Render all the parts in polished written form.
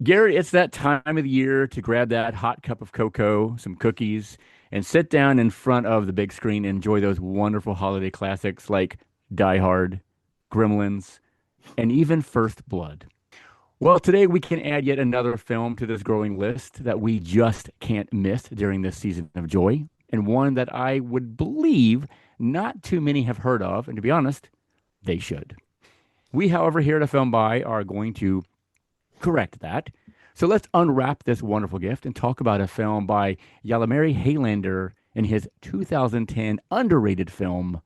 Gary, it's that time of the year to grab that hot cup of cocoa, some cookies, and sit down in front of the big screen and enjoy those wonderful holiday classics like Die Hard, Gremlins, and even First Blood. Well, today we can add yet another film to this growing list that we just can't miss during this season of joy, and one that I would believe not too many have heard of, and to be honest, they should. We, however, here at a Film By are going to correct that. So let's unwrap this wonderful gift and talk about a film by Jalmari Helander in his 2010 underrated film,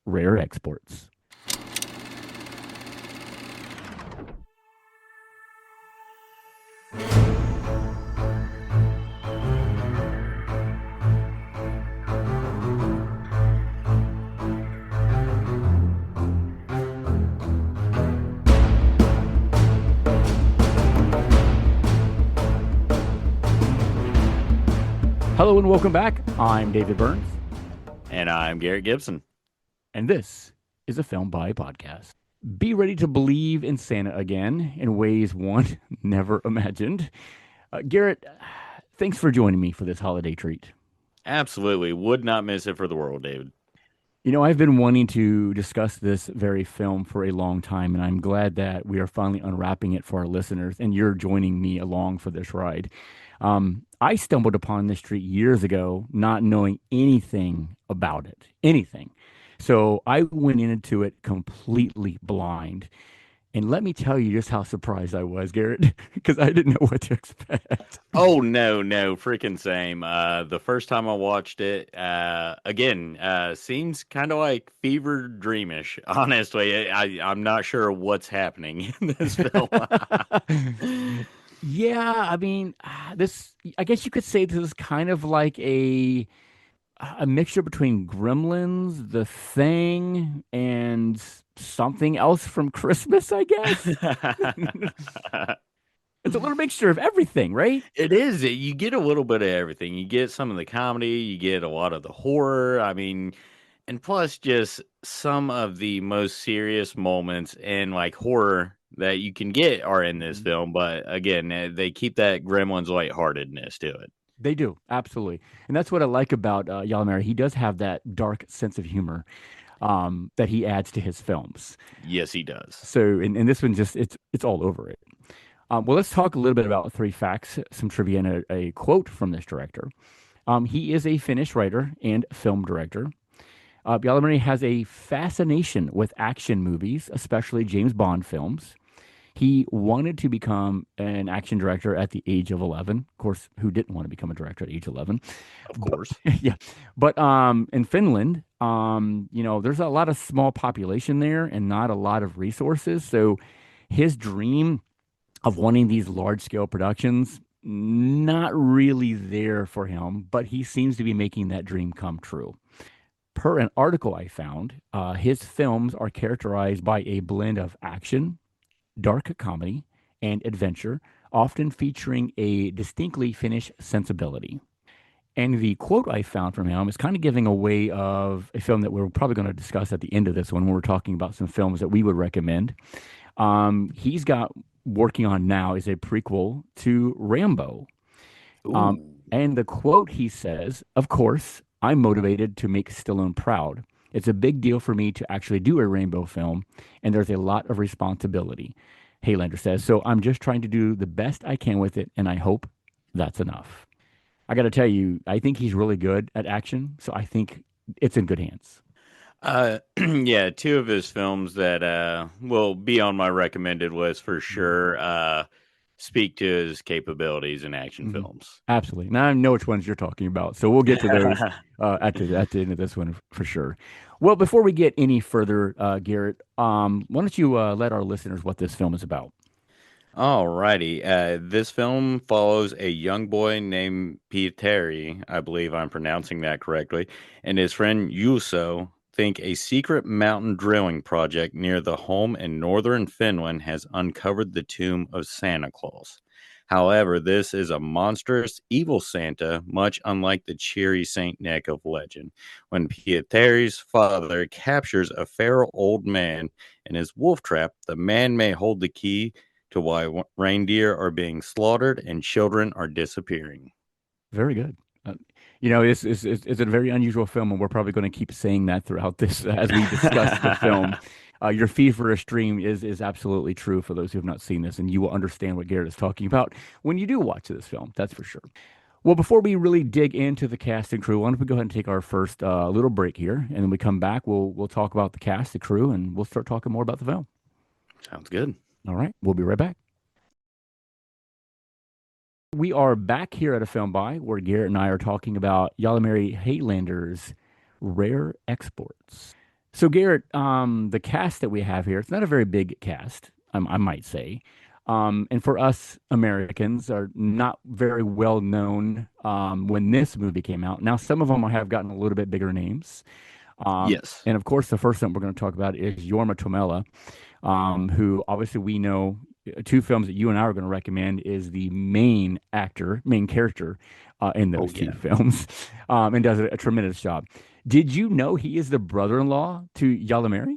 Rare Exports. Hello and welcome back. I'm David Burns, And I'm Garrett Gibson. and this is a Film By podcast. Be ready to believe in Santa again in ways one never imagined. Garrett, thanks for joining me for this holiday treat. Absolutely. Would not miss it for the world, David. I've been wanting to discuss this very film for a long time, and I'm glad that we are finally unwrapping it for our listeners, and you're joining me along for this ride. I stumbled upon this street years ago, not knowing anything about it, anything. So I went into it completely blind. And let me tell you just how surprised I was, Garrett, because I didn't know what to expect. Oh no, freaking same. The first time I watched it, again, seems kind of like fever dreamish. Honestly, I'm not sure what's happening in this film. Yeah, I mean, I guess you could say this is kind of like a mixture between Gremlins, The Thing, and something else from Christmas, I guess. It's a little mixture of everything, right? It is. You get a little bit of everything. You get some of the comedy, you get a lot of the horror. I mean, and plus just some of the most serious moments and like horror that you can get are in this Mhm. film. But again, they keep that Gremlins lightheartedness to it. They do, absolutely. And that's what I like about Jalmari. He does have that dark sense of humor that he adds to his films. Yes, he does. So, and this one just, it's all over it. Well, let's talk a little bit about three facts, some trivia, and a quote from this director. He is a Finnish writer and film director. Jalmari has a fascination with action movies, especially James Bond films. He wanted to become an action director at the age of 11. Of course, who didn't want to become a director at age 11? Of But course. yeah, but in Finland, there's a lot of small population there and not a lot of resources. So his dream of wanting these large scale productions not really there for him, but he seems to be making that dream come true. Per an article I found, his films are characterized by a blend of action, dark comedy, and adventure, often featuring a distinctly Finnish sensibility. And the quote I found from him is kind of giving away of a film that we're probably going to discuss at the end of this one when we're talking about some films that we would recommend. He's got working on now is a prequel to Rambo. Um, Ooh. and the quote he says, of course, I'm motivated to make Stallone proud. It's a big deal for me to actually do a Rainbow film, and there's a lot of responsibility. Haylander says, so I'm just trying to do the best I can with it, and I hope that's enough. I got to tell you, I think he's really good at action, so I think it's in good hands. Yeah, two of his films that will be on my recommended list for Mhm. sure speak to his capabilities in action Mhm. films. Absolutely. Now I know which ones you're talking about, so we'll get to those at the end of this one for sure. Well, before we get any further, Garrett, why don't you let our listeners what this film is about? Alrighty. This film follows a young boy named Pieteri, I believe I'm pronouncing that correctly, and his friend Juuso think a secret mountain drilling project near the home in northern Finland has uncovered the tomb of Santa Claus. However, this is a monstrous, evil Santa, much unlike the cheery Saint Nick of legend. When Pieteri's father captures a feral old man in his wolf trap, the man may hold the key to why reindeer are being slaughtered and children are disappearing. Very good. Uh, it's a very unusual film, and we're probably going to keep saying that throughout this as we discuss the film. Your feverish dream is absolutely true for those who have not seen this, and you will understand what Garrett is talking about when you do watch this film. That's for sure. Well, before we really dig into the cast and crew, why don't we go ahead and take our first little break here, and then we come back. We'll talk about the cast, the crew, and we'll start talking more about the film. Sounds good. All right, we'll be right back. We are back here at a film by where Garrett and I are talking about Jalmari Helander's Rare Exports. So Garrett, the cast that we have here, it's not a very big cast, I might say. And for us Americans are not very well known when this movie came out. Now, some of them have gotten a little bit bigger names. Yes. And of course, the first one we're going to talk about is Jorma Tomella, who obviously we know two films that you and I are going to recommend is the main actor, main character in Oh, those two yeah. films, and does a tremendous job. Did you know he is the brother-in-law to Yalamari?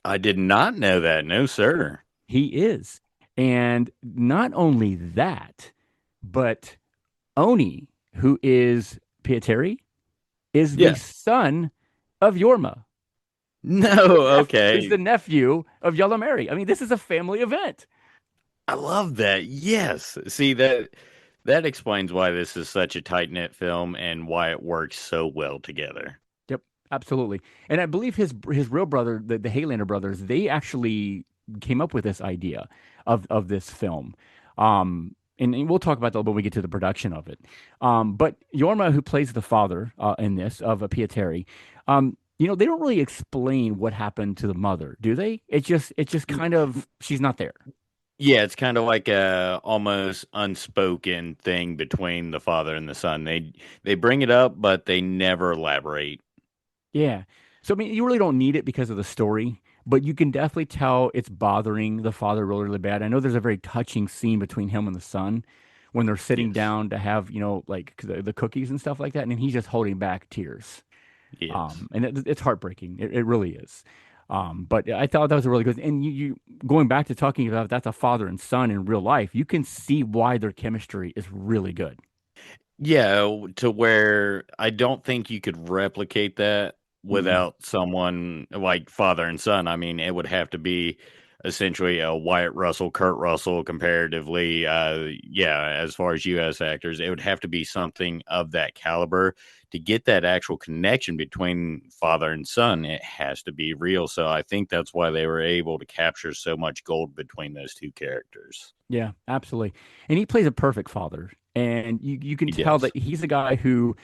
I did not know that. No, sir. He is. And not only that, but Oni, who is Pieteri, is the Yeah. son of Yorma. No, Is the okay. nephew of Yalamari. I mean, this is a family event. I love that. Yes. See that explains why this is such a tight-knit film and why it works so well together. Yep, absolutely. And I believe his real brother, the Haylander brothers, they actually came up with this idea of this film. And we'll talk about that when we get to the production of it. But Yorma, who plays the father in this of a Pieteri, they don't really explain what happened to the mother, do they? It's just kind of she's not there. Yeah, it's kind of like a almost unspoken thing between the father and the son. They bring it up, but they never elaborate. Yeah. So I mean, you really don't need it because of the story, but you can definitely tell it's bothering the father really, really bad. I know there's a very touching scene between him and the son when they're sitting Yes. down to have, like the cookies and stuff like that, and then he's just holding back tears. Yes. And it's heartbreaking. It really is. But I thought that was a really good. And you going back to talking about that's a father and son in real life, you can see why their chemistry is really good. Yeah, to where I don't think you could replicate that Mm-mm. without someone like father and son. I mean, it would have to be essentially a Wyatt Russell, Kurt Russell comparatively. Yeah, as far as US actors, it would have to be something of that caliber to get that actual connection between father and son. It has to be real. So I think that's why they were able to capture so much gold between those two characters. Yeah, absolutely. And he plays a perfect father. And you can He tell does. that he's a guy who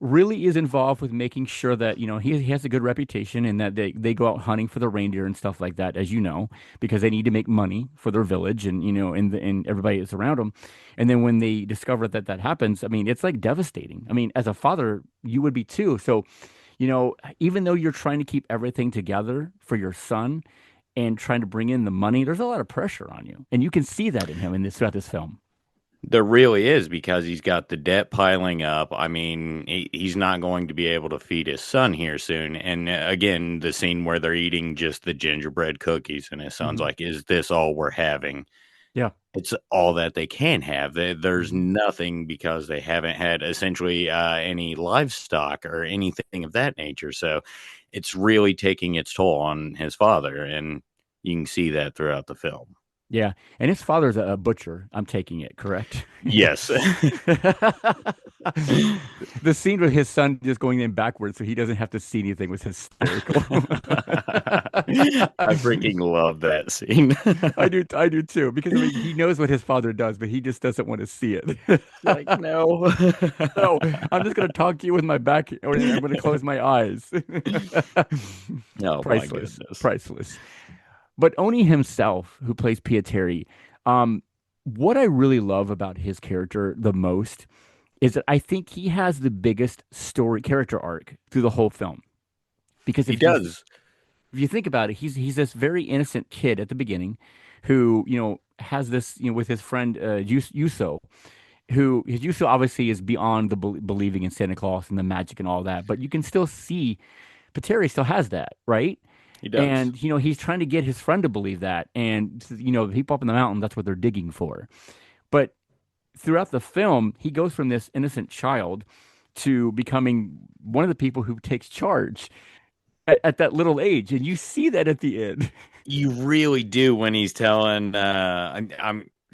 really is involved with making sure that, he has a good reputation and that they go out hunting for the reindeer and stuff like that, as you know, because they need to make money for their village and, and everybody that's around them. And then when they discover that that happens, I mean, it's like devastating. I mean, as a father, you would be too. So, even though you're trying to keep everything together for your son and trying to bring in the money, there's a lot of pressure on you. And you can see that in him in this throughout this film. There really is because he's got the debt piling up. I mean, he's not going to be able to feed his son here soon. And again, the scene where they're eating just the gingerbread cookies, and his son's Hmm. like, "Is this all we're having?" Yeah. It's all that they can have. There's Hmm. nothing because they haven't had essentially any livestock or anything of that nature. So it's really taking its toll on his father. And you can see that throughout the film. Yeah, and his father's a butcher. I'm taking it, correct? Yes. The scene with his son just going in backwards so he doesn't have to see anything was hysterical. I freaking love that scene. I do too, because I mean he knows what his father does, but he just doesn't want to see it. Like, no. No, I'm just gonna talk to you with my back, or I'm gonna close my eyes. Oh my Priceless, goodness. priceless. But Oni himself, who plays Pieteri, um, what I really love about his character the most is that I think he has the biggest story character arc through the whole film. Because He does. if you think about it, he's this very innocent kid at the beginning, who has this with his friend Yuso, who his Yuso obviously is beyond the believing in Santa Claus and the magic and all that, but you can still see Pateri still has that, right? He does. And, he's trying to get his friend to believe that. And, the people up in the mountain, that's what they're digging for. But throughout the film, he goes from this innocent child to becoming one of the people who takes charge at that little age. And you see that at the end. You really do when he's telling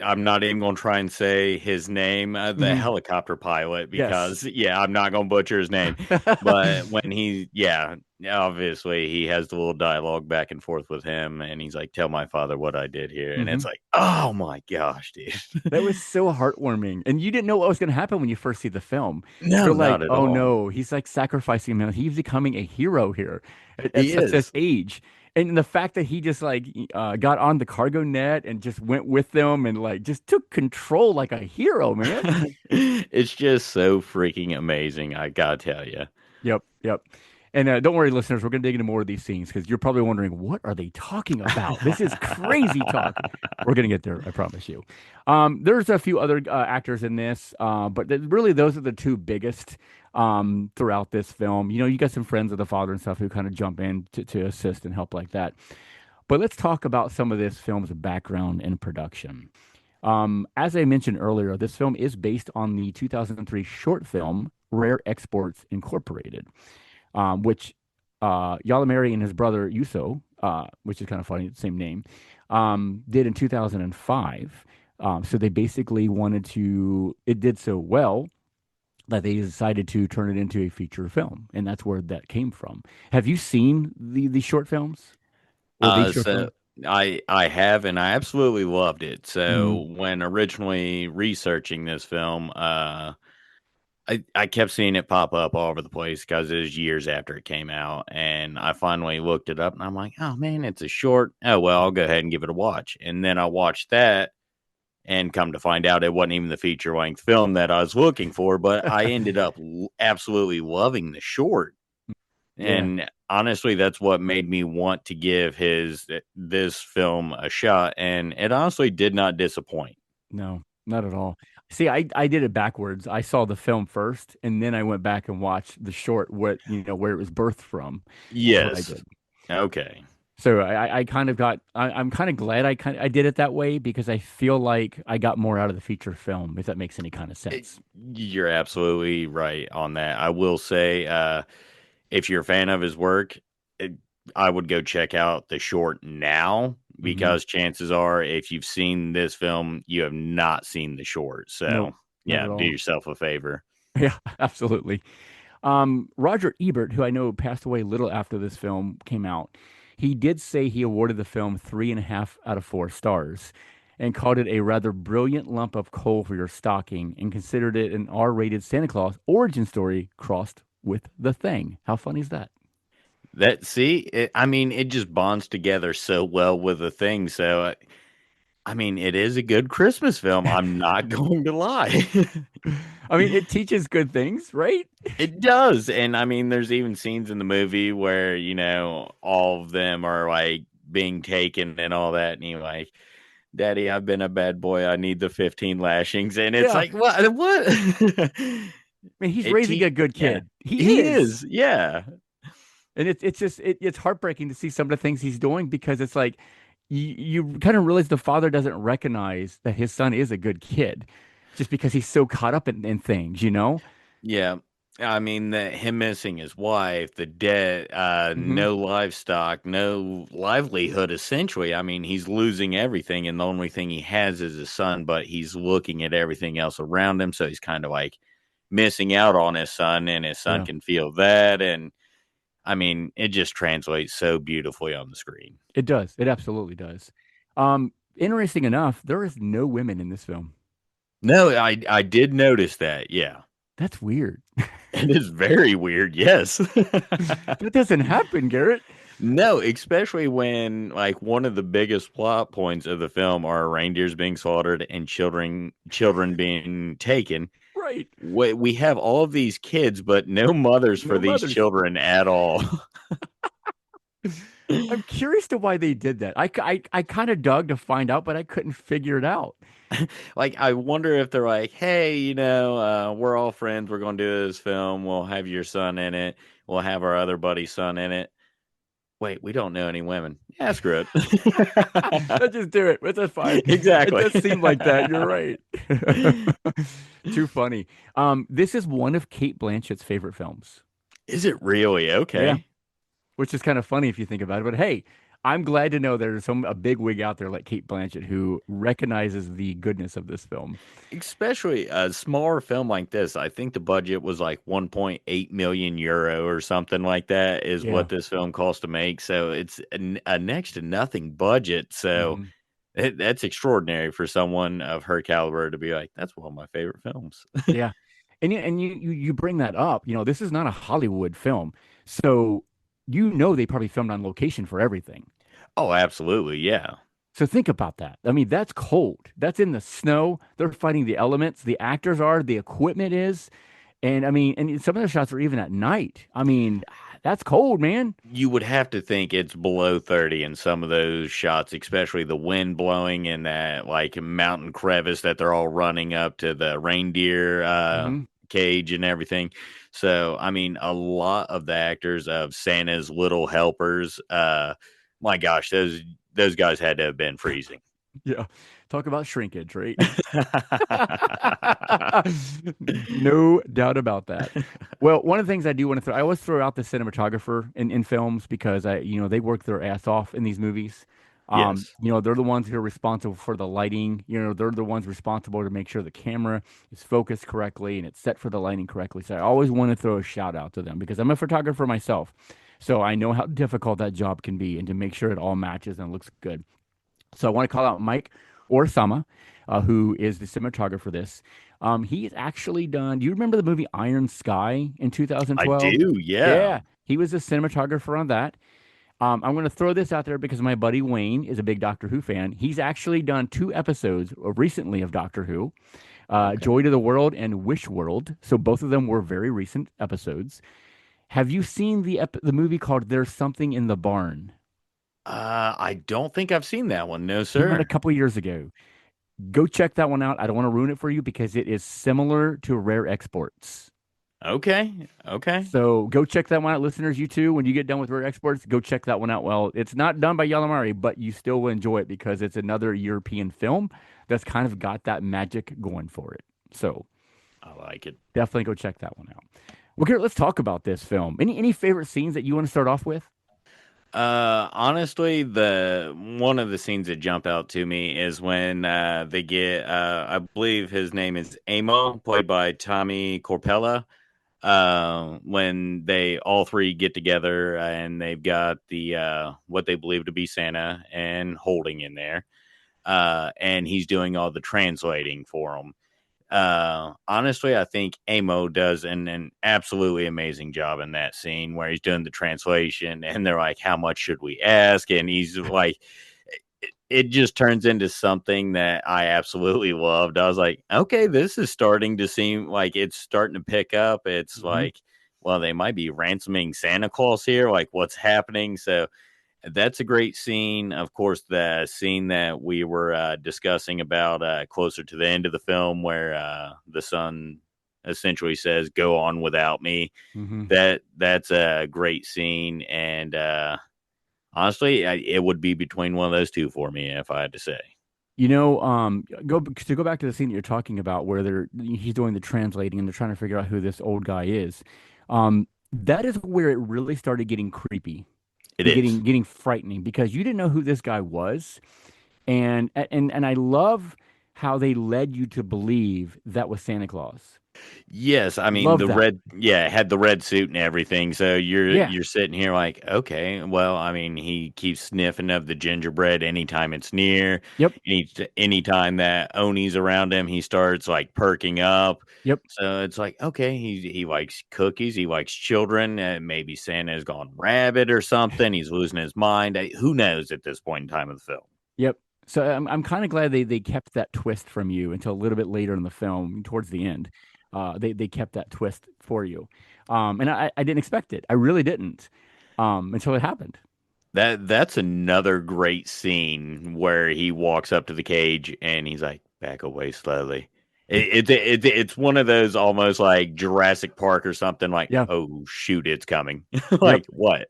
I'm not even going to try and say his name, the Hmm. helicopter pilot, Yes. because yeah, I'm not going to butcher his name. But when he, yeah, obviously he has the little dialogue back and forth with him, and he's like, "Tell my father what I did here," and Hmm. it's like, oh my gosh, dude. That was so heartwarming. And you didn't know what was going to happen when you first see the film. No, You're like, not at oh all. no, he's like sacrificing him. He's becoming a hero here at He such an is. age. And the fact that he just like got on the cargo net and just went with them and like just took control like a hero, man. It's just so freaking amazing. I gotta tell you. Yep, yep. And don't worry, listeners, we're going to dig into more of these scenes because you're probably wondering, what are they talking about? This is crazy talk. We're going to get there, I promise you. There's a few other actors in this, but really those are the two biggest throughout this film. You got some friends of the father and stuff who kind of jump in to assist and help like that. But let's talk about some of this film's background and production. As I mentioned earlier, this film is based on the 2003 short film Rare Exports Incorporated, which Jalmari and his brother Yuso, which is kind of funny, same name, did in 2005. So they basically wanted to, it did so well that they decided to turn it into a feature film, and that's where that came from. Have you seen the short films or the short So film? I have, and I absolutely loved it. Hmm. So when originally researching this film, I kept seeing it pop up all over the place because it was years after it came out, and I finally looked it up, and I'm like, oh man, it's a short. Oh well, I'll go ahead and give it a watch. And then I watched that, and come to find out, it wasn't even the feature length film that I was looking for. But I ended up absolutely loving the short. Yeah, And honestly, that's what made me want to give his this film a shot, and it honestly did not disappoint. no, not at all. See, I did it backwards. I saw the film first, and then I went back and watched the short, where it was birthed from. Is what I Yes. did. Okay. So I kind of got. I'm kind of glad I did it that way because I feel like I got more out of the feature film, if that makes any kind of It- sense. you're absolutely right on that. I will say, if you're a fan of his work, it, I would go check out the short now Hmm. because chances are, if you've seen this film, you have not seen the short. Nope, So, not yeah, at do all. yourself a favor. Yeah, absolutely. Roger Ebert, who I know passed away little after this film came out, he did say he awarded the film 3.5 out of 4 stars and called it a rather brilliant lump of coal for your stocking and considered it an R-rated Santa Claus origin story crossed with The Thing. How funny is that? I mean, it just bonds together so well with the thing. So, I mean, it is a good Christmas film. I'm not going to lie. I mean, it teaches good things, right? It does. And I mean, there's even scenes in the movie where, all of them are like being taken and all that. And you're like, Daddy, I've been a bad boy. I need the 15 lashings. And it's Yeah. like, what? What? I mean, he's it raising a te- good yeah, kid. He he is. is. Yeah. And it's just it's heartbreaking to see some of the things he's doing because it's like you kind of realize the father doesn't recognize that his son is a good kid just because he's so caught up in things. Yeah. I mean, him missing his wife, the debt, Hmm. no livestock, no livelihood, essentially. I mean, he's losing everything, and the only thing he has is his son, but he's looking at everything else around him. So he's kind of like missing out on his son, and his son Yeah, can feel that. And I mean, it just translates so beautifully on the screen. it does. It absolutely does. Interesting enough, there is no women in this film. No, I did notice that. Yeah. That's weird. It is very weird. Yes. That doesn't happen, Garrett. No, especially when like one of the biggest plot points of the film are reindeers being slaughtered and children being taken. Right. We have all of these kids, but no mothers for No these mothers. children at all. I'm curious to why they did that. I kind of dug to find out, but I couldn't figure it out. Like, I wonder if they're like, hey, we're all friends. We're going to do this film. We'll have your son in it. We'll have our other buddy's son in it. Wait, we don't know any women. Yeah, screw it. Let's just do it. That's fine. It Exactly. does seem like that. You're right. Too funny. This is one of Kate Blanchett's favorite films. Is it really? Yeah, Okay. which is kind of funny if you think about it. But hey, I'm glad to know there's a big wig out there like Kate Blanchett who recognizes the goodness of this film. Especially a smaller film like this. I think the budget was like 1.8 million euro or something like that is Yeah. what this film cost to make. So it's a next to nothing budget. So Hmm. that's extraordinary for someone of her caliber to be like, that's one of my favorite films. Yeah. And you bring that up. This is not a Hollywood film. So they probably filmed on location for everything. Oh, absolutely. Yeah. So think about that. I mean, that's cold. That's in the snow. They're fighting the elements. The actors are, the equipment is. And I mean, and some of the shots are even at night. I mean, that's cold, man. You would have to think it's below 30 in some of those shots, especially the wind blowing in that like mountain crevice that they're all running up to the reindeer Hmm. cage and everything. So, I mean, a lot of the actors of Santa's little helpers, my gosh, those guys had to have been freezing. Yeah. Talk about shrinkage, right? No doubt about that. Well, one of the things I do want to I always throw out the cinematographer in films because they work their ass off in these movies. Yes. They're the ones who are responsible for the lighting. They're the ones responsible to make sure the camera is focused correctly and it's set for the lighting correctly. So I always want to throw a shout out to them because I'm a photographer myself. So I know how difficult that job can be and to make sure it all matches and looks good. So I want to call out Mike Orsama, who is the cinematographer for this. He's actually done. Do you remember the movie Iron Sky in I 2012? do. Yeah. Yeah, he was a cinematographer on that. I'm going to throw this out there because my buddy Wayne is a big Doctor Who fan. He's actually done 2 episodes recently of Doctor Who, Okay. Joy to the World and Wish World. So both of them were very recent episodes. Have you seen the movie called There's Something in the Barn? I don't think I've seen that one. No, Came out a sir. couple years ago. Go check that one out. I don't want to ruin it for you because it is similar to Rare Exports. Okay. Okay. So go check that one out, listeners. You too, when you get done with Rare Exports, go check that one out. Well, it's not done by Jalmari, but you still will enjoy it because it's another European film that's kind of got that magic going for it. So I like it. definitely go check that one out. Well, Garrett, let's talk about this film. Any favorite scenes that you want to start off with? Honestly, the one of the scenes that jump out to me is when they get I believe his name is Amo, played by Tommy Corpella. When they all three get together and they've got the what they believe to be Santa and holding in there. And he's doing all the translating for them. Honestly, I think Amo does an absolutely amazing job in that scene where he's doing the translation and they're like, how much should we ask? And he's like, it just turns into something that I absolutely loved. I was like, okay, this is starting to seem like it's starting to pick up. It's Hmm. like, well, they might be ransoming Santa Claus here. Like, what's happening? So, that's a great scene. Of course, the scene that we were discussing about closer to the end of the film, where the son essentially says, "Go on without me." Hmm. That's a great scene, and honestly, it would be between one of those two for me if I had to say. Go back to the scene that you're talking about where he's doing the translating and they're trying to figure out who this old guy is. That is where it really started getting creepy It and is. getting frightening because you didn't know who this guy was, and I love how they led you to believe that was Santa Claus. Yes, I mean Love the that. red, yeah, it had the red suit and everything. So Yeah. you're sitting here like, okay, well, I mean, he keeps sniffing of the gingerbread anytime it's near. Yep. Anytime that Oni's around him, he starts like perking up. Yep. So it's like, okay, he likes cookies, he likes children. Maybe Santa's gone rabid or something. He's losing his mind. Who knows at this point in time of the film? Yep. So I'm kind of glad they kept that twist from you until a little bit later in the film, towards the end. They kept that twist for you, and I didn't expect it. I really didn't, until it happened. That's another great scene where he walks up to the cage and he's like, "Back away slowly." It's one of those almost like Jurassic Park or something. Like, Yeah. oh shoot, it's coming! Yep. Like what?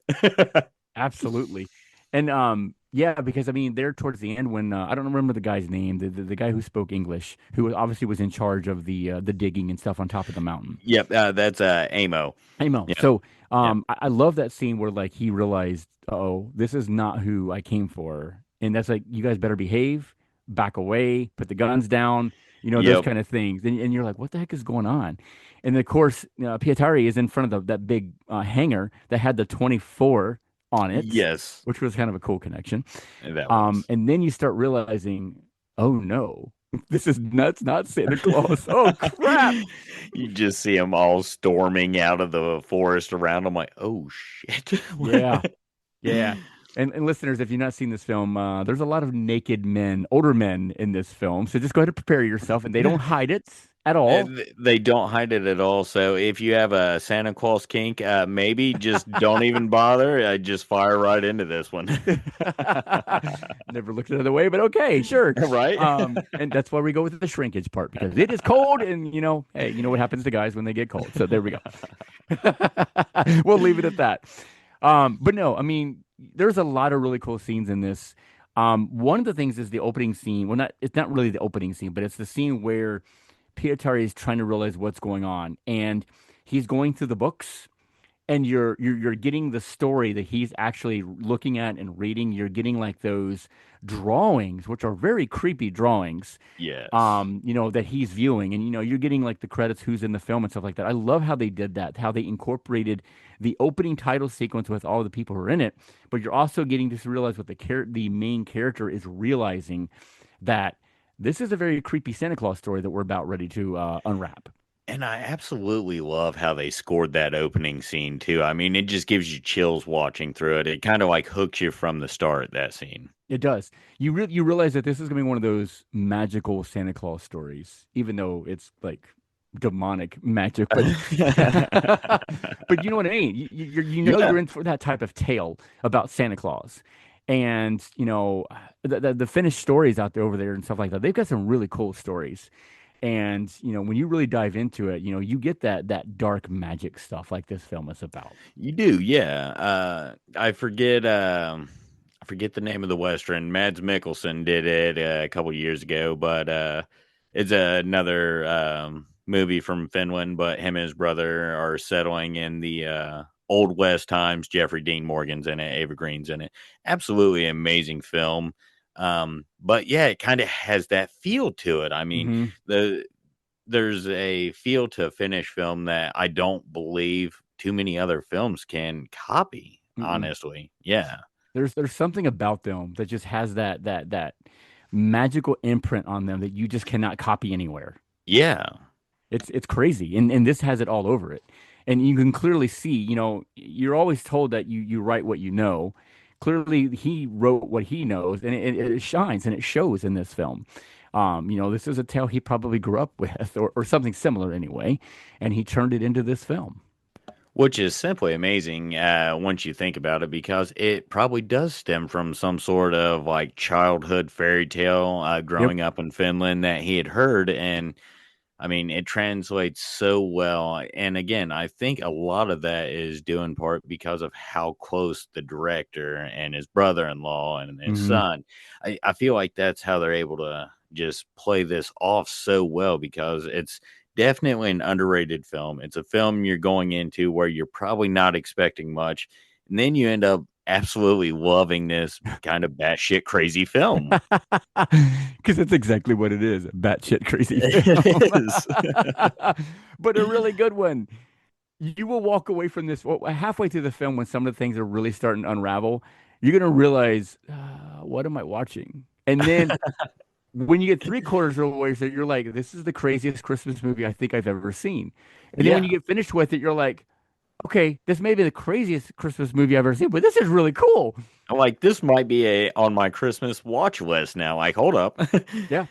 Absolutely. And yeah, because I mean, there towards the end when I don't remember the guy's name, the guy who spoke English, who obviously was in charge of the digging and stuff on top of the mountain. Yep, that's Amo. Hey Mo. Yep, So yep. I love that scene where like he realized, oh, this is not who I came for. And that's like, you guys better behave, back away, put the guns down, those Yep. kind of things. And you're like, what the heck is going on? And of course, Pietari is in front of that big hangar that had the 24 on it, Yes, which was kind of a cool connection. that was. And then you start realizing, oh no, this is nuts, not Santa Claus. Oh crap. You just see them all storming out of the forest around. I'm like, oh shit. Yeah. Yeah. And listeners, if you've not seen this film, there's a lot of naked men, older men in this film. So just go ahead and prepare yourself. And they don't hide it at all. They don't hide it at all. So if you have a Santa Claus kink, maybe just don't even bother. Just fire right into this one. Never looked the other way, but okay, sure. Right? And that's why we go with the shrinkage part because it is cold, and hey, you know what happens to guys when they get cold. So there we go. We'll leave it at that. But no, I mean, there's a lot of really cool scenes in this. One of the things is the opening scene. Well, it's not really the opening scene, but it's the scene where Pietari is trying to realize what's going on, and he's going through the books, and you're getting the story that he's actually looking at and reading. You're getting like those drawings, which are very creepy drawings, Yes. that he's viewing, and you're getting like the credits, who's in the film and stuff like that. I love how they did that, how they incorporated the opening title sequence with all the people who are in it, but you're also getting to realize what the main character is realizing, that this is a very creepy Santa Claus story that we're about ready to unwrap. And I absolutely love how they scored that opening scene too. I mean, it just gives you chills watching through it. It kind of like hooks you from the start, that scene. It does. You realize that this is gonna be one of those magical Santa Claus stories, even though it's like demonic magic, but but you know what I mean. You're Yeah. in for that type of tale about Santa Claus, and the finished stories out there over there and stuff like that. They've got some really cool stories, and when you really dive into it, you get that dark magic stuff like this film is about. You do, yeah. I forget the name of the Western. Mads Mikkelsen did it a couple years ago, but it's another movie from Finland. But him and his brother are settling in the old West times. Jeffrey Dean Morgan's in it, Ava Green's in it. Absolutely amazing film. But yeah, it kind of has that feel to it. I mean, Hmm. there's a feel to a Finnish film that I don't believe too many other films can copy, honestly. Yeah. There's something about them that just has that magical imprint on them that you just cannot copy anywhere. Yeah. It's crazy, and this has it all over it, and you can clearly see. You're always told that you write what you know. Clearly, he wrote what he knows, and it shines and it shows in this film. This is a tale he probably grew up with, or something similar anyway, and he turned it into this film. Which is simply amazing once you think about it, because it probably does stem from some sort of like childhood fairy tale Yep. growing up in Finland that he had heard. And I mean, it translates so well. And again, I think a lot of that is due in part because of how close the director and his brother in law and his Hmm. son, I feel like that's how they're able to just play this off so well, because it's definitely an underrated film. It's a film you're going into where you're probably not expecting much. And then you end up absolutely loving this kind of batshit crazy film. Because it's exactly what it is, a batshit crazy film, It is. but a really good one. You will walk away from this halfway through the film when some of the things are really starting to unravel. You're gonna realize, what am I watching? And then when you get three-quarters of the way, so you're like, this is the craziest Christmas movie I think I've ever seen. And then when Yeah. you get finished with it, you're like, okay, this may be the craziest Christmas movie I've ever seen, but this is really cool. I'm like, this might be a on my Christmas watch list now. Like, hold up. Yeah.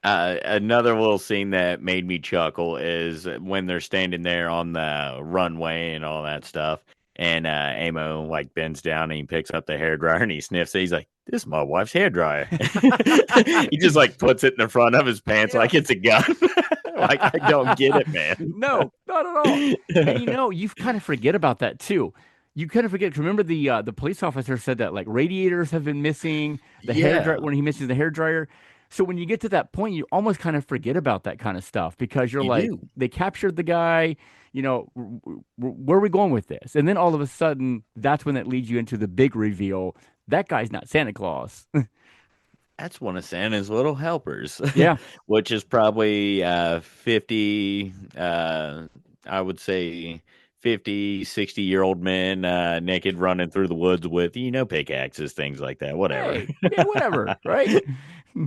Another little scene that made me chuckle is when they're standing there on the runway and all that stuff. And Amo like bends down and he picks up the hairdryer and he sniffs it. He's like, "This is my wife's hairdryer." He just like puts it in the front of his pants Yeah. like it's a gun. Like, I don't get it, man. No, not at all. And you kind of forget about that too. you kind of forget. 'Cause remember the police officer said that like radiators have been missing, the hair dryer Yeah, when he misses the hair dryer. So when you get to that point, you almost kind of forget about that kind of stuff because you're you like, do. they captured the guy. Where are we going with this? And then all of a sudden, that's when it leads you into the big reveal. That guy's not Santa Claus. That's one of Santa's little helpers, Yeah. which is probably 50, I would say 50, 60-year-old men naked running through the woods with, pickaxes, things like that, whatever. Hey, yeah, whatever, right?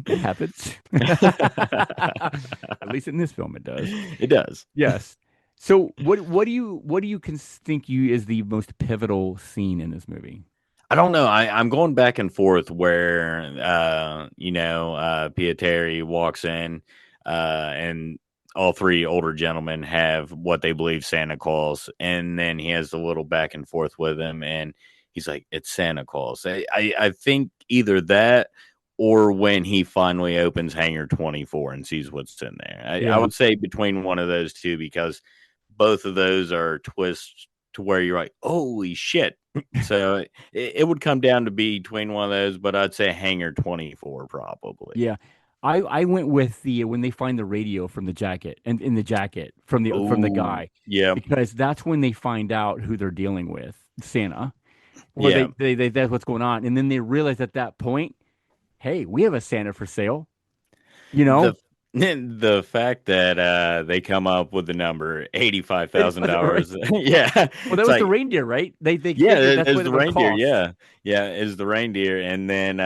It happens. At least in this film, it does. It does. Yes. So what do you think you is the most pivotal scene in this movie? I don't know. I'm going back and forth where, Pietari walks in, and all three older gentlemen have what they believe Santa Claus, and then he has the little back and forth with him, and he's like, "It's Santa Claus." I think either that or when he finally opens Hangar 24 and sees what's in there. I Yeah. would say between one of those two because both of those are twists to where you're like, "Holy shit." So it would come down to be between one of those, but I'd say Hangar 24 probably. Yeah. I went with the when they find the radio from the jacket and in the jacket from the Oh, guy yeah, because that's when they find out who they're dealing with, Santa. Or yeah. they that's what's going on. And then they realize at that point, hey, we have a Santa for sale, you The know? the fact that they come up with the number Right. $85,000, yeah, Well, that it's was the like, reindeer, right? They yeah, figured that's is what it the would reindeer, cost. yeah, yeah, is the reindeer, and then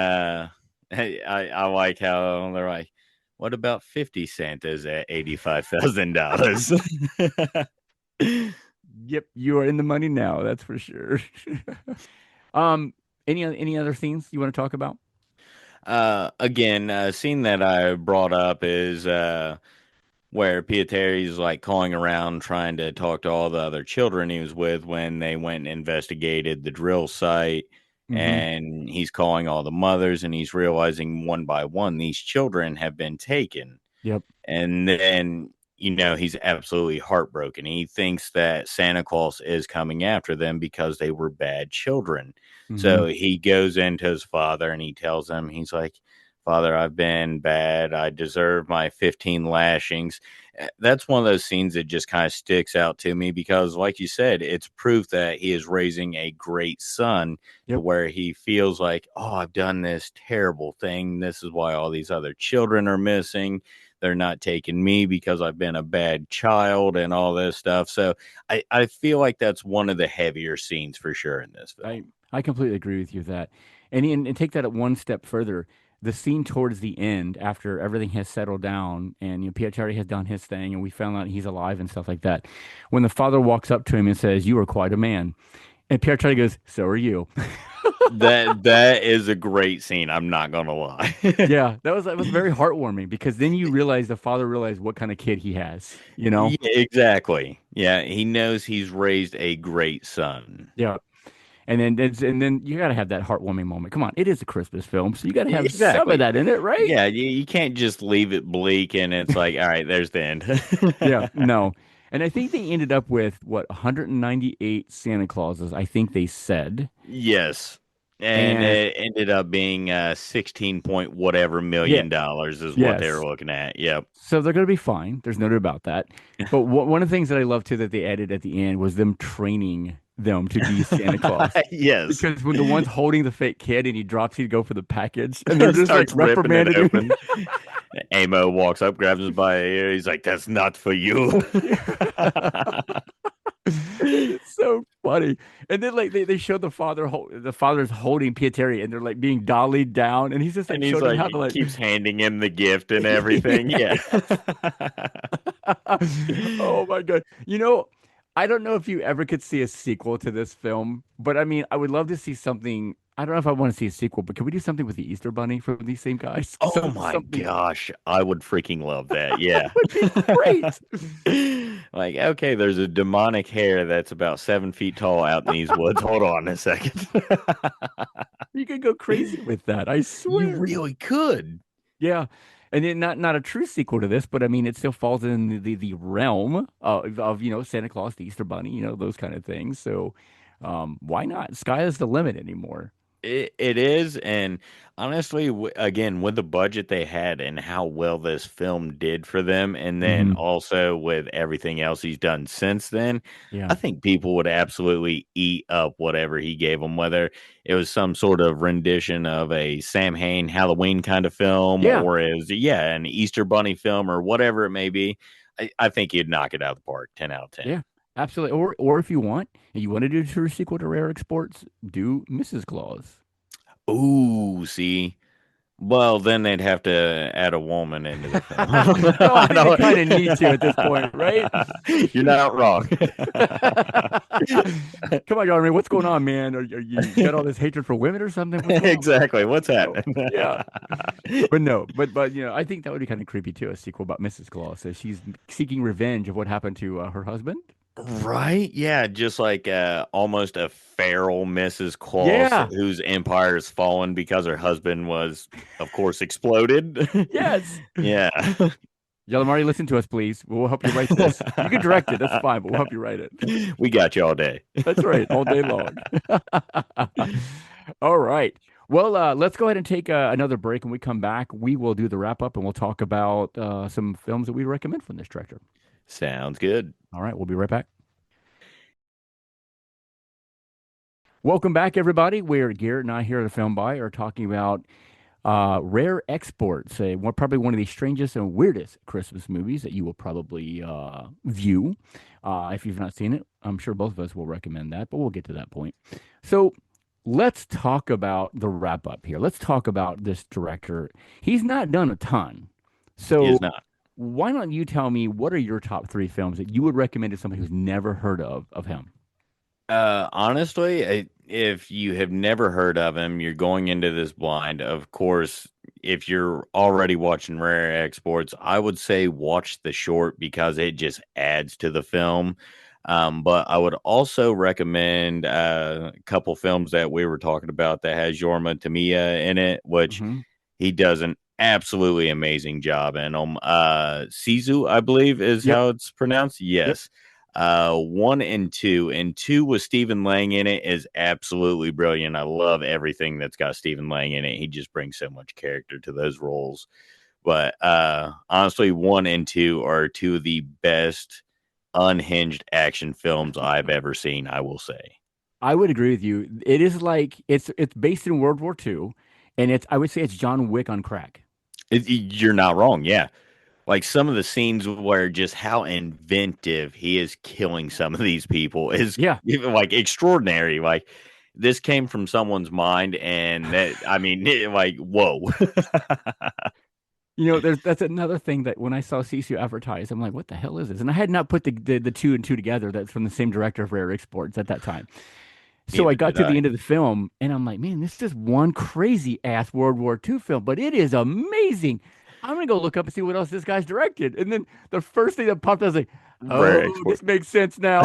hey, I like how they're like, what about 50 Santas at $85,000? Yep, you are in the money now, that's for sure. Um, any other scenes you want to talk about? Again, a scene that I brought up is where Pietari's like calling around trying to talk to all the other children he was with when they went and investigated the drill site. Hmm. And he's calling all the mothers and he's realizing one by one these children have been taken. Yep. And then, he's absolutely heartbroken. He thinks that Santa Claus is coming after them because they were bad children. Hmm. So he goes into his father and he tells him, he's like, "Father, I've been bad. I deserve my 15 lashings." That's one of those scenes that just kind of sticks out to me because, like you said, it's proof that he is raising a great son to Yep. where he feels like, "Oh, I've done this terrible thing. This is why all these other children are missing. They're not taking me because I've been a bad child and all this stuff." So I feel like that's one of the heavier scenes for sure in this I film. I completely agree with you with that. And take that at one step further. The scene towards the end, after everything has settled down and Piacere has done his thing and we found out he's alive and stuff like that. When the father walks up to him and says, "You are quite a man." And Piacere goes, "So are you." That is a great scene. I'm not gonna lie. Yeah, that was very heartwarming because then you realize the father realized what kind of kid he has, you know? Yeah, exactly. Yeah, he knows he's raised a great son. Yeah. And then you got to have that heartwarming moment. Come on, it is a Christmas film, so you got to have some of Exactly. that in it, right? Yeah, you can't just leave it bleak and it's like, all right, there's the end. Yeah, no. And I think they ended up with what 198 Santa Clauses, I think they said. Yes. And And it ended up being 16 point whatever yeah, million dollars is what they were yes. looking at. Yep. So they're going to be fine. There's no doubt about that. But one of the things that I love too that they added at the end was them training them to be Santa Claus. Yes. Because when the one's holding the fake kid and he drops, he'd go for the package, and they're just like Starts ripping it reprimanding him. open. Amo walks up, grabs him by the ear. He's like, "That's not for you." It's so funny. And then like they show the father's holding Pietari and they're like being dollied down and he's just And like he's showing him like, how to like keeps handing him the gift and everything. Yeah. yes. Oh my God. I don't know if you ever could see a sequel to this film, but I mean, I would love to see something. I don't know if I want to see a sequel, but can we do something with the Easter Bunny from these same guys? Oh Some my something gosh. I would freaking love that. that Yeah. would be great. Like, okay, there's a demonic hair that's about 7 feet tall out in these woods. Hold on a second. You could go crazy with that, I You swear. really could. Yeah. And then not a true sequel to this, but I mean it still falls in the realm of Santa Claus, the Easter Bunny, those kind of things. So Why not? Sky is the limit anymore. It is, and honestly, again, with the budget they had and how well this film did for them, and then Hmm. also with everything else he's done since then, Yeah. I think people would absolutely eat up whatever he gave them, whether it was some sort of rendition of a Sam Hain Halloween kind of film, Yeah. or is yeah, an Easter Bunny film, or whatever it may be. I think he'd knock it out of the park, 10 out of 10. Yeah. Absolutely. Or if you want, and you want to do a true sequel to Rare Exports, do Mrs. Claus. Ooh, see. Well, then they'd have to add a woman into the film. No, I I think they don't. kind of need to at this point, right? You're not wrong. Come on, Jalmari, what's going on, man? You got all this hatred for women or something? What's going on? Exactly. What's Oh, happening? yeah. But no, but I think that would be kind of creepy too, a sequel about Mrs. Claus. So she's seeking revenge of what happened to her husband. Right? Yeah, just like almost a feral Mrs. Claus Yeah. whose empire has fallen because her husband was, of course, exploded. Yes. Yeah. Jalmari, listen to us, please. We'll help you write this. You can direct it. That's fine, but we'll help you write it. We got you all day. That's right, all day long. All right. Well, let's go ahead and take another break. When we come back, we will do the wrap up and we'll talk about some films that we recommend from this director. Sounds good. All right, we'll be right back. Welcome back, everybody. We're Garrett and I here at the Film Buy are talking about Rare Exports, probably one of the strangest and weirdest Christmas movies that you will probably view. If you've not seen it, I'm sure both of us will recommend that, but we'll get to that point. So let's talk about the wrap up here. Let's talk about this director. He's not done a ton. He So is not. why don't you tell me what are your top three films that you would recommend to somebody who's never heard of him? Honestly, if you have never heard of him, you're going into this blind. Of course, if you're already watching Rare Exports, I would say watch the short because it just adds to the film. But I would also recommend a couple films that we were talking about that has Jorma Tamiya in it, which Hmm. he does an absolutely amazing job in them. Sisu, I believe, is Yep. how it's pronounced. Yep. Yes. One and two, and two with Stephen Lang in it is absolutely brilliant. I love everything that's got Stephen Lang in it. He just brings so much character to those roles. But honestly, one and two are two of the best unhinged action films I've ever seen, I will say. I would agree with you. It is like it's based in World War II, and it's I would say it's John Wick on crack. You're not wrong. Yeah. Like some of the scenes where just how inventive he is killing some of these people is Yeah. even like extraordinary. Like this came from someone's mind, and that I mean, like whoa. That's another thing that when I saw Sisu advertised, I'm like, what the hell is this? And I had not put the two and two together. That's from the same director of Rare Exports at that time. So I Neither got did to the I. end of the film and I'm like, man, this is one crazy ass World War II film, but it is amazing. I'm gonna go look up and see what else this guy's directed. And then the first thing that popped, I was like, Rare oh, export. this makes sense now.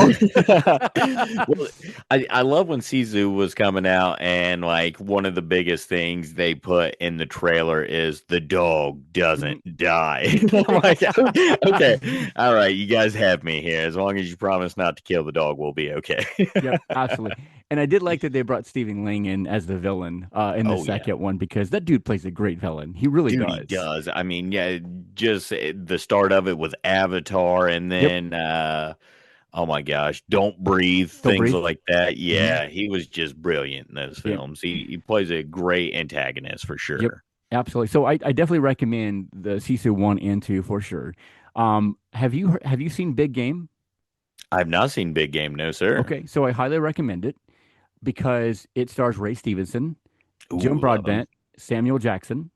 Well, I love when Sisu was coming out, and like one of the biggest things they put in the trailer is the dog Mhm. doesn't die. I'm like, okay, all right, you guys have me here. As long as you promise not to kill the dog, we'll be okay. Yep, absolutely. And I did like that they brought Stephen Lang in as the villain in the Oh yeah, second one because that dude plays a great villain. He really dude, he does. does. I mean, yeah, just the start of it with Avatar, and Yep. then oh my gosh, Don't Breathe, Don't things breathe. like that. Hmm. Yeah, he was just brilliant in those Yep. films. He plays a great antagonist for Yep. sure. Absolutely. So I definitely recommend the Sisu one and two for sure. Have you seen Big Game? I've not seen Big Game, no sir. Okay, so I highly recommend it because it stars Ray Stevenson, Jim Ooh, love him. Broadbent, Samuel Jackson,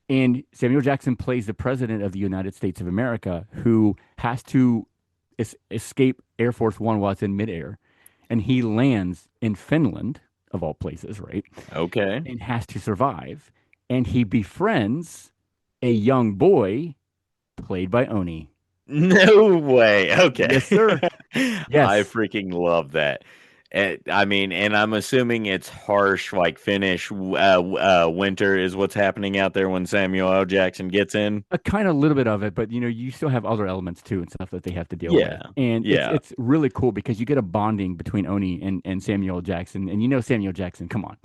and Samuel Jackson plays the president of the United States of America who has to escape Air Force One while it's in midair, and he lands in Finland, of all places, right? Okay. And has to survive, and he befriends a young boy played by Oni. No way. Okay. Yes, sir. I Yes. freaking love that. I mean, and I'm assuming it's harsh, like Finnish winter is what's happening out there when Samuel L. Jackson gets in. A kind of little bit of it, but you still have other elements too and stuff that they have to deal with. Yeah, And it's yeah, it's really cool because you get a bonding between Oni and Samuel Jackson. And Samuel Jackson, come on.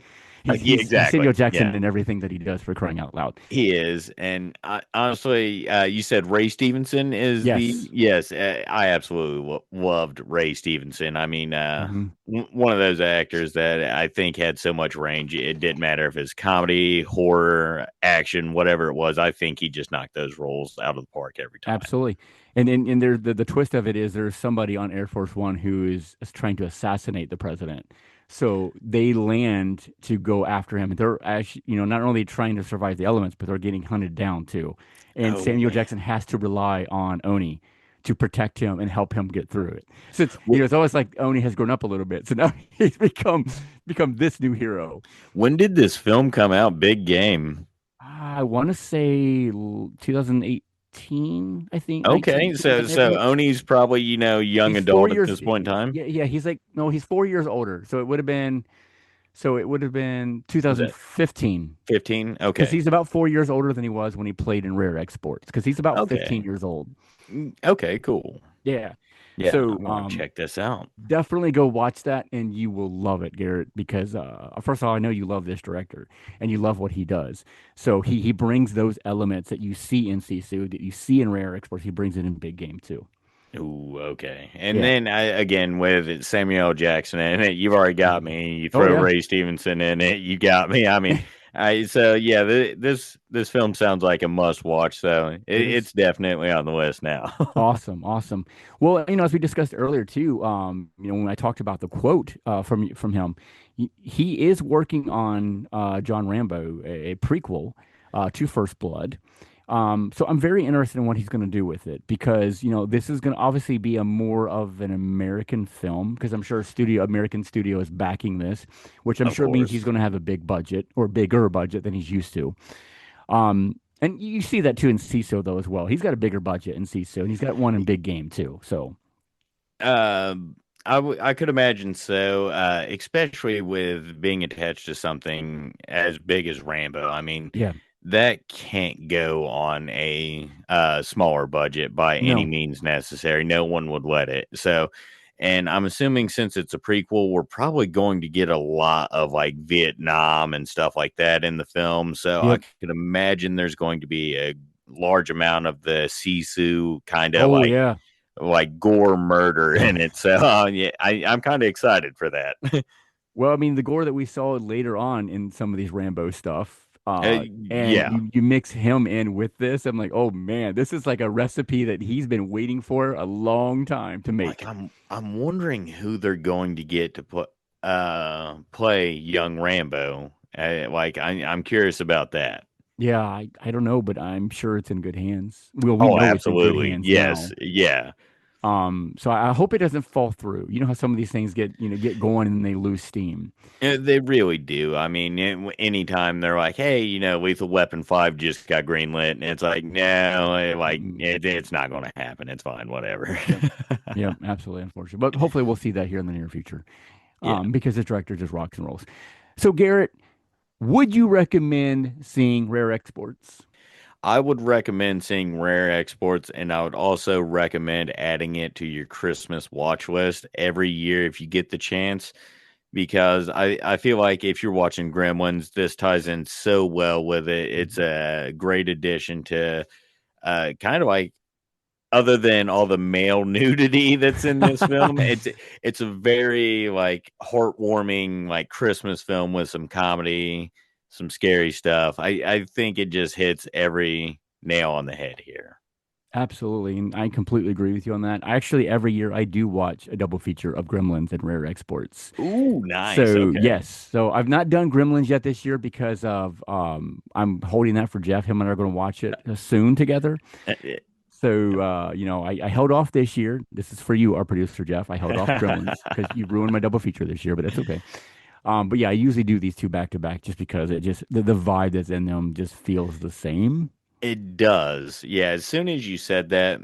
yeah, He's exactly. Samuel Jackson Yeah. in everything that he does, for crying out loud. He is, and honestly, you said Ray Stevenson is the Yes. yes. I absolutely loved Ray Stevenson. I mean, Hmm. one of those actors that I think had so much range. It didn't matter if it's comedy, horror, action, whatever it was. I think he just knocked those roles out of the park every time. Absolutely. And there the twist of it is there's somebody on Air Force One who is trying to assassinate the president. So they land to go after him. They're actually, not only trying to survive the elements, but they're getting hunted down too. And Oh Samuel man. Jackson has to rely on Oni to protect him and help him get through it. So it's Wh- it's almost like Oni has grown up a little bit. So now he's become this new hero. When did this film come out? Big game. I want to say 2018, I think, Okay, 19, so 2018. Oni's probably young He's four adult at years. this point in time. Yeah, yeah. He's like no, he's 4 years older. So it would have been. So it would have been Was that 2015 15? because Okay. he's about 4 years older than he was when he played in Rare Exports because he's about 15 Okay. years old. Okay, cool. Yeah. Yeah, So I'm gonna check this out. definitely go watch that and you will love it, Garrett, because first of all, I know you love this director and you love what he does. So he brings those elements that you see in Sisu, that you see in Rare Exports, he brings it in Big Game too. Ooh, okay. And Yeah. then again with Samuel L. Jackson in it, you've already got Mhm. me. You Oh throw yeah. Ray Stevenson in it, you got me. I mean, I so yeah, this film sounds like a must watch. So It it's is. definitely on the list now. Awesome, awesome. Well, as we discussed earlier too, when I talked about the quote from him, he is working on John Rambo, a prequel to First Blood. So I'm very interested in what he's going to do with it because this is going to obviously be a more of an American film because I'm sure American studio is backing this, which I'm Of sure means he's course. going to have a big budget or bigger budget than he's used to. And you see that too in CISO though as well. He's got a bigger budget in CISO, and he's got one in Big Game too. So Um, I could imagine so, especially with being attached to something as big as Rambo. I mean, yeah, that can't go on a smaller budget by any no, means necessary. No one would let it. So, and I'm assuming since it's a prequel, we're probably going to get a lot of like Vietnam and stuff like that in the film. So I yep. could imagine there's going to be a large amount of the Sisu kind of Oh yeah. like gore murder in it. So yeah, I'm kind of excited for that. Well, I mean the gore that we saw later on in some of these Rambo stuff, and Yeah, you mix him in with this, I'm like, oh man, this is like a recipe that he's been waiting for a long time to like make. I'm wondering who they're going to get to play young Rambo. Like I'm curious about that. Yeah, I don't know, but I'm sure it's in good hands. Well, we Oh, know it's in good absolutely. hands Yes. now. Yeah. So I hope it doesn't fall through. You know how some of these things get going and then they lose steam. They really do. I mean, anytime they're like, "Hey, Lethal Weapon 5 just got greenlit," and it's like, no, Mm, it's not going to happen. It's fine, whatever. yep, yep, absolutely unfortunate. But hopefully we'll see that here in the near future. Yeah. Because this director just rocks and rolls. So Garrett, would you recommend seeing Rare Exports? I would recommend seeing Rare Exports, and I would also recommend adding it to your Christmas watch list every year if you get the chance. Because I feel like if you're watching Gremlins, this ties in so well with it. It's a great addition to kind of like other than all the male nudity that's in this film, it's a very like heartwarming like Christmas film with some comedy, some scary stuff. I think it just hits every nail on the head here. Absolutely, and I completely agree with you on that. I actually every year I do watch a double feature of Gremlins and Rare Exports. Ooh, nice. So Okay. yes, so I've not done Gremlins yet this year because of I'm holding that for Jeff. Him and I are going to watch it soon together. So I held off this year. This is for you, our producer Jeff. I held off Gremlins because you ruined my double feature this year, but that's okay. But yeah, I usually do these two back to back just because it just the vibe that's in them just feels the same. It does. Yeah, as soon as you said that,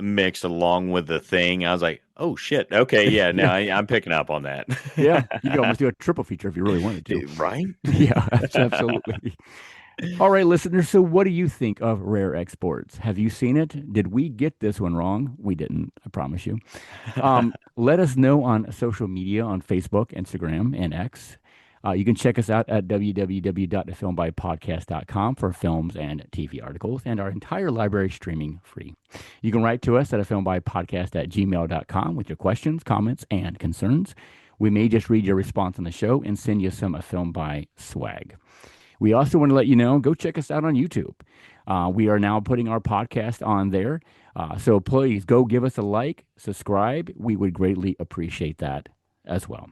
mixed along with the thing, I was like, oh shit. Okay, yeah, Yeah, now I'm picking up on that. yeah. You could almost do a triple feature if you really wanted to. Right? Yeah, absolutely. All right, listeners. So, what do you think of rare exports? Have you seen it? Did we get this one wrong? We didn't, I promise you. Let us know on social media on Facebook, Instagram, and X. You can check us out at www.afilmbypodcast.com for films and TV articles and our entire library streaming free. You can write to us at afilmbypodcast@gmail.com with your questions, comments, and concerns. We may just read your response on the show and send you some A Film By swag. We also want to let you know, go check us out on YouTube. We are now putting our podcast on there. So please go give us a like, subscribe. We would greatly appreciate that as well.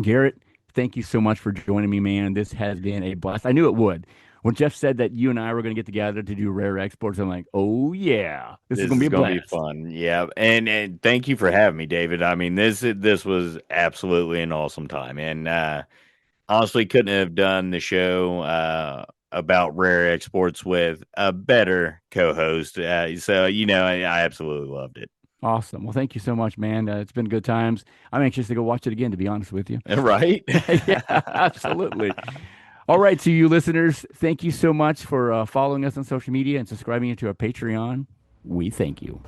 Garrett, thank you so much for joining me, man. This has been a blast. I knew it would. When Jeff said that you and I were going to get together to do rare exports, I'm like, oh, yeah, this is This going to be is a going to be blast. fun. Yeah, and thank you for having me, David. I mean, this was absolutely an awesome time, and honestly, couldn't have done the show about rare exports with a better co-host. So I absolutely loved it. Awesome. Well, thank you so much, man. It's been good times. I'm anxious to go watch it again, to be honest with you. Right? Yeah, absolutely. All right, to you listeners, thank you so much for following us on social media and subscribing to our Patreon. We thank you.